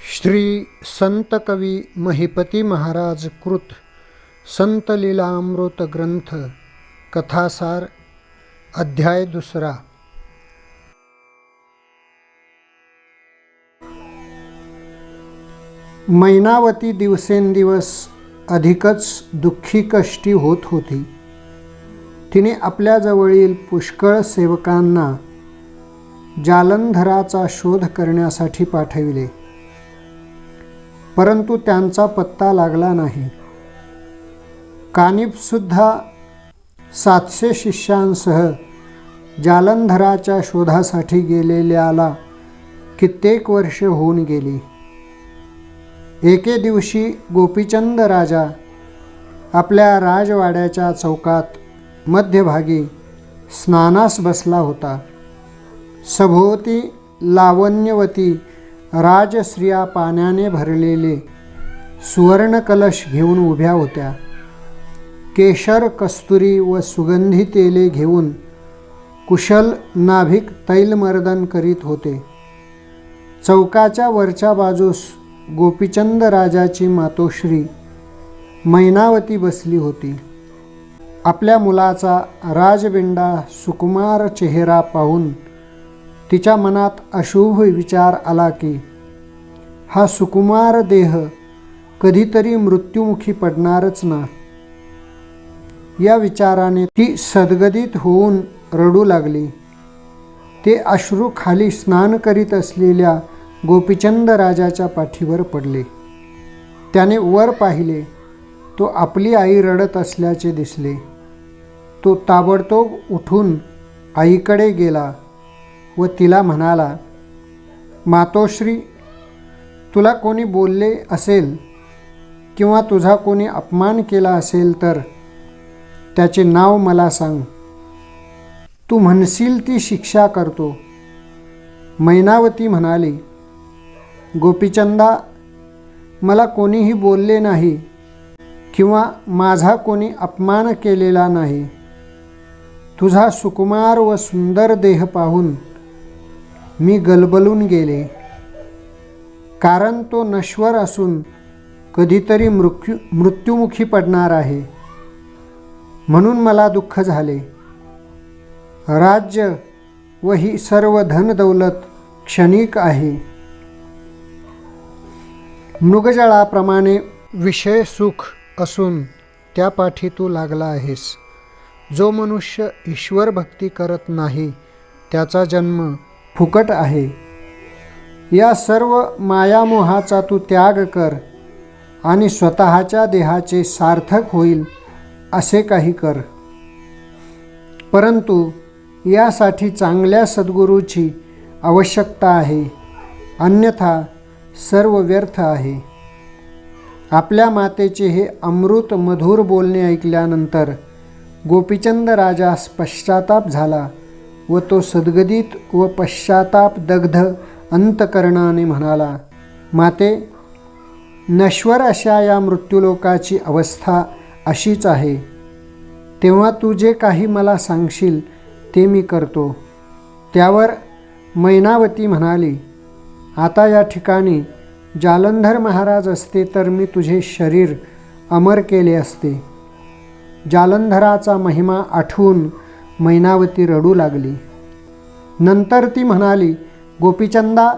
श्री संत कवी महिपती महाराज कृत संत लीलामृत ग्रंथ कथासार अध्याय 2। मैनावती दिवसेंदिवस अधिकच दुःखी कष्टी होत होती। तिने आपल्या जवळील पुष्कळ सेवकांना जालंधराचा शोध करण्यासाठी पाठविले, परंतु त्यांचा पत्ता लागला नाही। कानिफसुद्धा 700 शिष्यांसह जालंधराच्या शोधासाठी गेलेल्याला कित्येक वर्ष होऊन गेली। एके दिवशी गोपीचंद राजा आपल्या राजवाड्याच्या चौकात मध्यभागी स्नानास बसला होता। सभोवती लावण्यवती राजस्त्रिया पाण्याने भरलेले सुवर्ण कलश घेऊन उभ्या होत्या। केशर, कस्तुरी व सुगंधी तेले घेऊन कुशल नाभिक तैलमर्दन करीत होते। चौकाच्या वरच्या बाजूस गोपीचंद राजाची मातोश्री मैनावती बसली होती। आपल्या मुलाचा राजबिंडा सुकुमार चेहरा पाहून तिच्या मनात अशुभ विचार आला की हा सुकुमार देह कधीतरी मृत्युमुखी पडणारच ना। या विचाराने ती सद्गदित होऊन रडू लागली। ते अश्रू खाली स्नान करीत असलेल्या गोपीचंद राजाच्या पाठीवर पडले। त्याने वर पाहिले तो आपली आई रडत असल्याचे दिसले। तो ताबडतोब उठून आईकडे गेला व तिला म्हणाला, मातोश्री, तुला कोणी बोलले असेल किंवा तुझा कोणी अपमान केला असेल तर त्याचे नाव मला सांग, तू म्हणशील ती शिक्षा करतो। मैनावती म्हणाली, गोपीचंदा, मला कोणीही बोलले नाही किंवा माझा कोणी अपमान केलेला नाही। तुझा सुकुमार व सुंदर देह पाहून मी गलबलून गेले, कारण तो नश्वर असून कधीतरी मृत्युमुखी पडणार आहे, म्हणून मला दुःख झाले। राज्य व ही सर्व धनदौलत क्षणिक आहे। मृगजळाप्रमाणे विषय सुख असून त्या पाठी तू लागला आहेस। जो मनुष्य ईश्वर भक्ती करत नाही त्याचा जन्म फुकट आहे। या सर्व मायामोहाचा तू त्याग कर आणि स्वतःच्या देहाचे सार्थक होईल असे काही कर, परंतु यासाठी चांगल्या सद्गुरूची आवश्यकता आहे, अन्यथा सर्व व्यर्थ आहे। आपल्या मातेचे हे अमृत मधुर बोलणे ऐकल्यानंतर गोपीचंद राजास पश्चाताप झाला व तो सद्गदित व पश्चाताप दग्ध अंतकरणाने म्हणाला, माते, नश्वर अशा या मृत्यूलोकाची अवस्था अशीच आहे। तेव्हा तू जे काही मला सांगशील ते मी करतो। त्यावर मैनावती म्हणाली, आता या ठिकाणी जालंधर महाराज असते तर मी तुझे शरीर अमर केले असते। जालंधराचा महिमा आठवून मैनावती रडू लागली। नंतर ती म्हणाली, गोपीचंदा,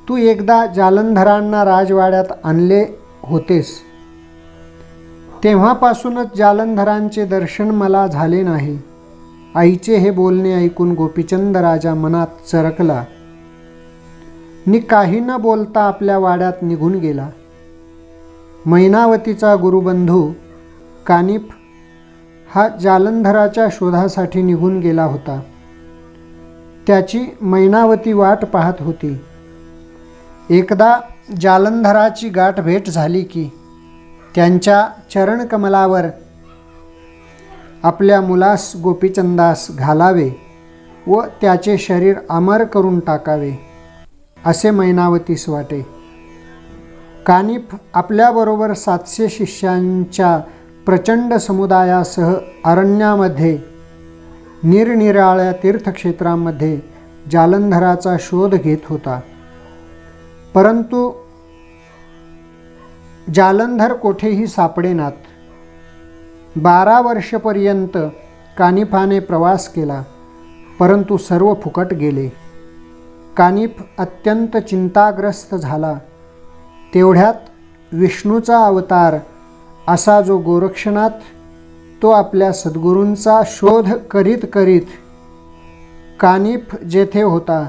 तू एकदा जालंधरांना राजवाड्यात आणले होतेस, तेव्हापासूनच जालंधरांचे दर्शन मला झाले नाही। आईचे हे बोलणे ऐकून गोपीचंद राजा मनात चरकला नि काही न बोलता आपल्या वाड्यात निघून गेला। मैनावतीचा गुरुबंधू कानिफ हा जालंधराच्या शोधासाठी निघून गेला होता। त्याची मैनावती वाट पाहत होती। एकदा जालंधराची गाठ भेट झाली की त्यांच्या चरणकमलावर आपल्या मुलास गोपीचंदास घालावे व त्याचे शरीर अमर करून टाकावे असे मैनावतीस वाटे। कानिफ आपल्याबरोबर 700 शिष्यांच्या प्रचंड समुदायासह अरण्यामध्ये निरनिराळ्या तीर्थक्षेत्रांमध्ये जालंधराचा शोध घेत होता, परंतु जालंधर कोठेही सापडेनात. 12 वर्षपर्यंत कानिफाने प्रवास केला, परंतु सर्व फुकट गेले. कानिफ अत्यंत चिंताग्रस्त झाला. तेवढ्यात विष्णूचा अवतार असा जो गोरक्षनाथ, तो आपल्या सद्गुरूंचा शोध करीत करीत कानिफ जेथे होता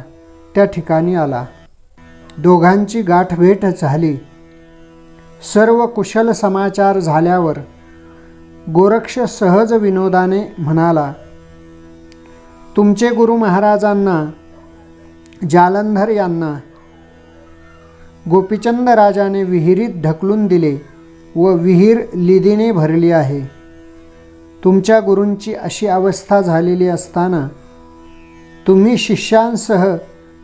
त्या ठिकाणी आला. दोघांची गाठभेट झाली. सर्व कुशल समाचार झाल्यावर गोरक्ष सहज विनोदाने म्हणाला, तुमचे गुरु महाराजांना, जालंधर यांना गोपीचंद राजाने विहिरीत ढकलून दिले व विहीर लिदीने भरली आहे. तुमच्या गुरूंची अशी अवस्था झालेली असताना तुम्ही शिष्यांसह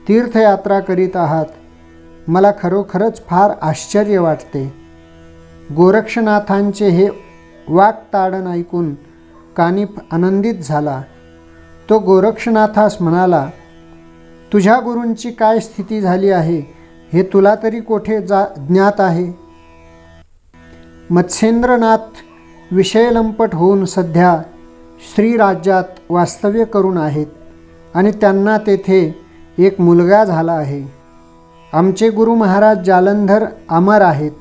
तीर्थयात्रा करीत आहात. मला खरोखरच फार आश्चर्य वाटते. गोरक्षनाथांचे हे वाक्ताडण ऐकून कानिफ आनंदित झाला. तो गोरक्षनाथास म्हणाला, तुझ्या गुरूंची काय स्थिती झाली आहे हे तुला तरी कोठे ज्ञात आहे. मत्स्येंद्रनाथ विषयलंपट होऊन सध्या श्रीराज्यात वास्तव्य करून आहेत आणि त्यांना तेथे एक मुलगा झाला आहे. आमचे गुरु महाराज जालंधर अमर आहेत.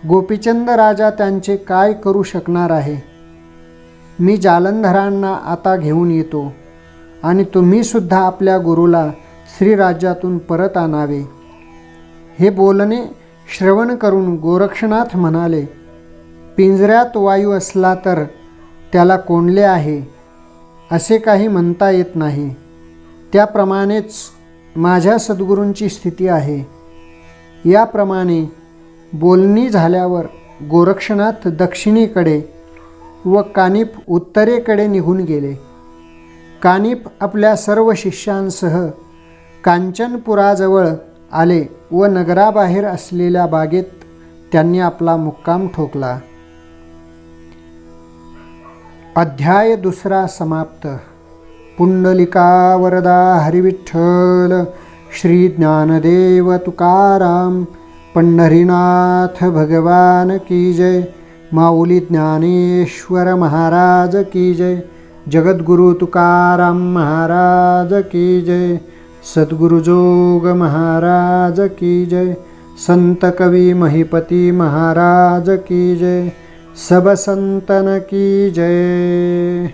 गोपीचंद राजा त्यांचे काय करू शकणार आहे. मी जालंधरांना आता घेऊन येतो आणि तुम्हीसुद्धा आपल्या गुरुला श्रीराज्यातून परत आणावे. हे बोलणे श्रवण करून गोरक्षनाथ म्हणाले, पिंजऱ्यात वायू असला तर त्याला कोंडले आहे असे काही म्हणता येत नाही. त्याप्रमाणेच माझ्या सद्गुरूंची स्थिती आहे. याप्रमाणे बोलणी झाल्यावर गोरक्षनाथ दक्षिणेकडे व कानिफ उत्तरेकडे निघून गेले. कानिफ आपल्या सर्व शिष्यांसह कांचनपुराजवळ आले व नगराबाहेर असलेल्या बागेत त्यांनी आपला मुक्काम ठोकला. अध्याय 2 समाप्त. पुंडलिका वरदा हरिविठ्ठल श्री ज्ञानदेव तुकाराम पंढरीनाथ भगवान की जय. माऊली ज्ञानेश्वर महाराज की जय. जगद्गुरु तुकाराम महाराज की जय. सद्गुरु जोग महाराज की जय. संत कवी महिपती महाराज की जय. सब संतन की जय.